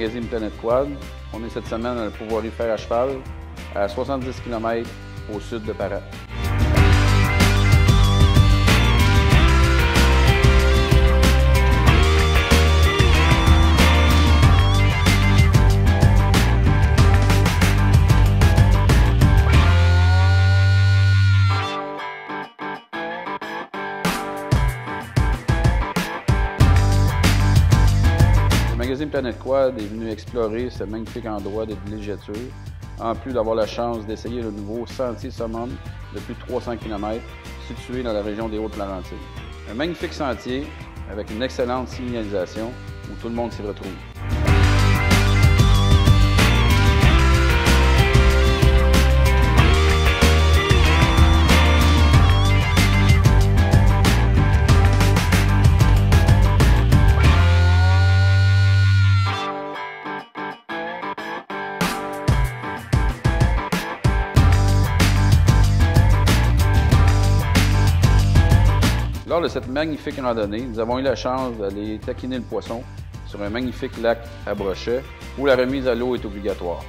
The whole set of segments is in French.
magazine Planète Quad. On est cette semaine à la Pourvoirie Fer à Cheval, à 70 km au sud de Paras. Le magazine Planète Quad est venu explorer ce magnifique endroit de villégiature, en plus d'avoir la chance d'essayer le nouveau Sentier Summum de plus de 300 km, situé dans la région des Hautes-Laurentides. Un magnifique sentier avec une excellente signalisation où tout le monde s'y retrouve. Lors de cette magnifique randonnée, nous avons eu la chance d'aller taquiner le poisson sur un magnifique lac à Brochet où la remise à l'eau est obligatoire.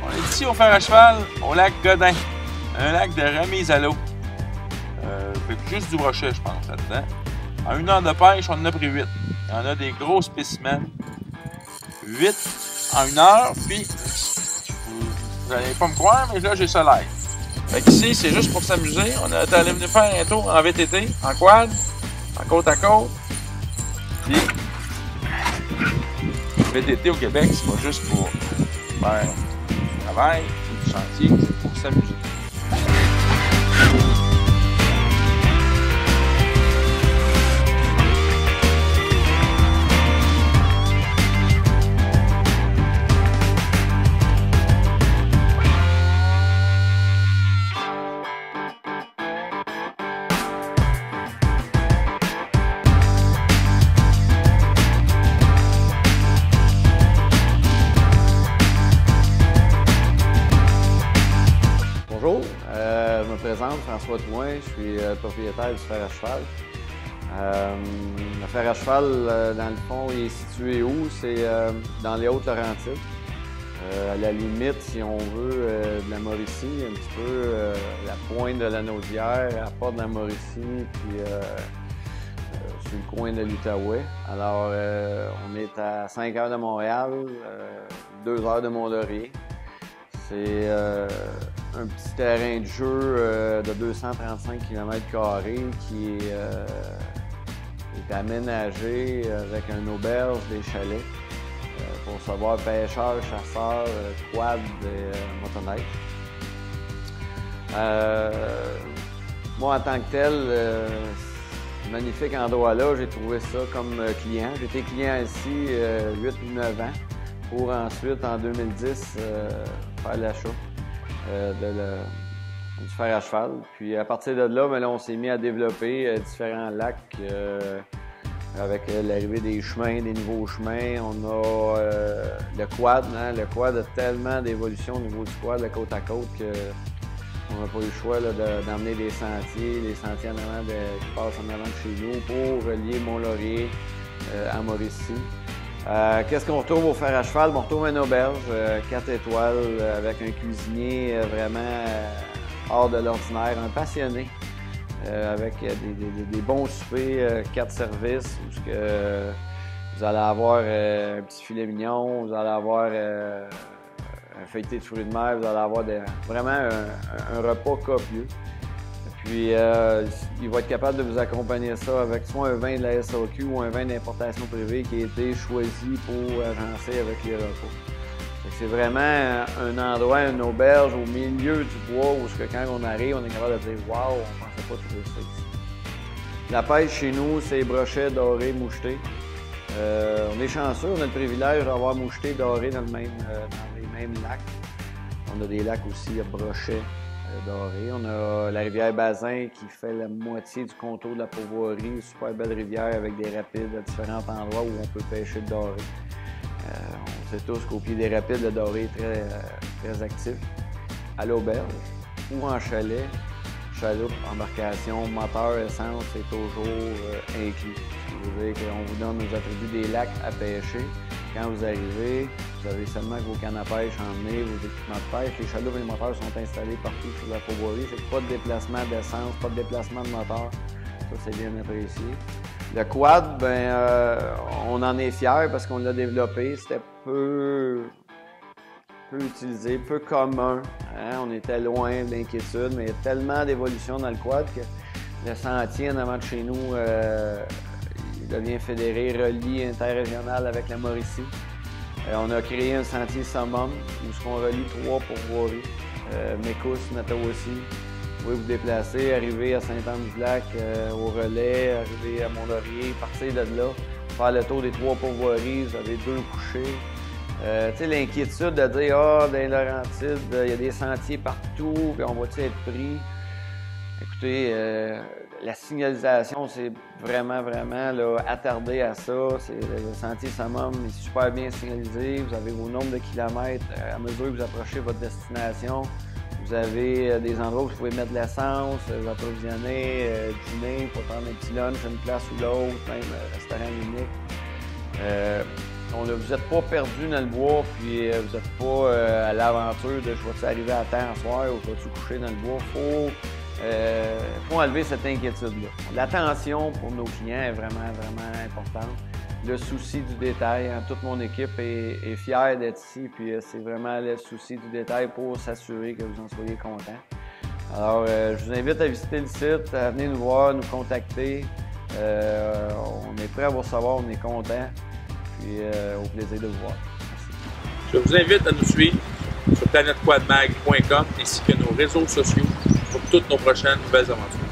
On est ici au Fer à Cheval, au lac Godin, un lac de remise à l'eau. Fait juste du brochet, je pense, là-dedans. En 1 heure de pêche, on en a pris 8. Il y en a des gros spécimens. 8 en 1 heure, puis vous n'allez pas me croire, mais là j'ai ça live. Fait qu'ici, c'est juste pour s'amuser. On est allé venir faire un tour en VTT, en quad, en côte à côte. Puis, VTT au Québec, c'est pas juste pour faire du travail ou du chantier, c'est pour s'amuser. Bonjour, je me présente, François Touin, je suis propriétaire du Fer à Cheval. Le Fer à Cheval, dans le fond, il est situé où? C'est dans les Hautes-Laurentides. À la limite, si on veut, de la Mauricie, un petit peu la pointe de la Naudière, à la porte de la Mauricie, puis sur le coin de l'Outaouais. Alors, on est à 5 heures de Montréal, 2 heures de Mont-Laurier. C'est un petit terrain de jeu de 235 km² qui est aménagé avec une auberge, des chalets pour recevoir pêcheurs, chasseurs, quad et motoneige. Moi, en tant que tel, ce magnifique endroit-là, j'ai trouvé ça comme client. J'ai été client ici 8 ou 9 ans pour ensuite, en 2010, faire l'achat du fer à cheval. Puis à partir de là, on s'est mis à développer différents lacs avec l'arrivée des chemins, des nouveaux chemins. On a le quad. Hein? Le quad a tellement d'évolution au niveau du quad, de côte à côte, qu'on n'a pas eu le choix d'emmener des sentiers en avant qui passent en avant de chez nous pour relier Mont-Laurier à Mauricie. Qu'est-ce qu'on retrouve au Fer à Cheval? On retrouve une auberge, 4 étoiles, avec un cuisinier vraiment hors de l'ordinaire, un passionné, avec des bons soupers, 4 services, où vous allez avoir un petit filet mignon, vous allez avoir un feuilleté de fruits de mer, vous allez avoir vraiment un repas copieux. Puis, il va être capable de vous accompagner ça avec soit un vin de la SAQ ou un vin d'importation privée qui a été choisi pour agencer avec les repas. C'est vraiment un endroit, une auberge au milieu du bois où quand on arrive, on est capable de dire « Wow, on ne pensait pas trouver ça ici ». La pêche chez nous, c'est brochet, doré, moucheté. On est chanceux, on a le privilège d'avoir moucheté, doré dans les mêmes lacs. On a des lacs aussi à brochet. Doré. On a la rivière Bazin qui fait la moitié du contour de la Pourvoirie, une super belle rivière avec des rapides à différents endroits où on peut pêcher le doré. On sait tous qu'au pied des rapides, le doré est très actif. À l'auberge, ou en chalet, chaloupe, embarcation, moteur, essence, c'est toujours inclus. Ce qui veut dire qu'on vous donne nos attributs des lacs à pêcher. Quand vous arrivez, vous avez seulement vos cannes à pêche emmenées, vos équipements de pêche. Les chaloupes et les moteurs sont installés partout sur la pourvoirie. C'est pas de déplacement d'essence, pas de déplacement de moteur. Ça, c'est bien apprécié. Le quad, ben, on en est fiers parce qu'on l'a développé. C'était peu utilisé, peu commun. Hein? On était loin de l'inquiétude, mais il y a tellement d'évolution dans le quad que le sentier en avant de chez nous, il devient fédéré, relié interrégional avec la Mauricie. On a créé un sentier summum où on relie 3 pourvoiries. Mécousse, Matawassi. Vous pouvez vous déplacer, arriver à Saint-Anne-du-Lac, au Relais, arriver à Mont-Laurier, partir de là, faire le tour des 3 pourvoiries, vous avez 2 couchers. Tu sais, l'inquiétude de dire « Ah, dans les Laurentides, il y a des sentiers partout, puis on va-tu être pris? » Écoutez, la signalisation, c'est vraiment là, attardé à ça. Le sentier summum est super bien signalisé. Vous avez vos nombres de kilomètres à mesure que vous approchez votre destination. Vous avez des endroits où vous pouvez mettre de l'essence, vous approvisionner, dîner, pour prendre un petit lunch, une place ou l'autre, même restaurant unique. Vous n'êtes pas perdu dans le bois, puis vous n'êtes pas à l'aventure de « je vais-tu arriver à temps ce soir » ou « je vais-tu coucher dans le bois ». Faut enlever cette inquiétude-là. L'attention pour nos clients est vraiment importante. Le souci du détail, hein, toute mon équipe est fière d'être ici, puis c'est vraiment le souci du détail pour s'assurer que vous en soyez contents. Alors, je vous invite à visiter le site, à venir nous voir, nous contacter. On est prêt à vous recevoir, on est contents, puis au plaisir de vous voir. Merci. Je vous invite à nous suivre sur planetquadmag.com ainsi que nos réseaux sociaux pour toutes nos prochaines nouvelles aventures.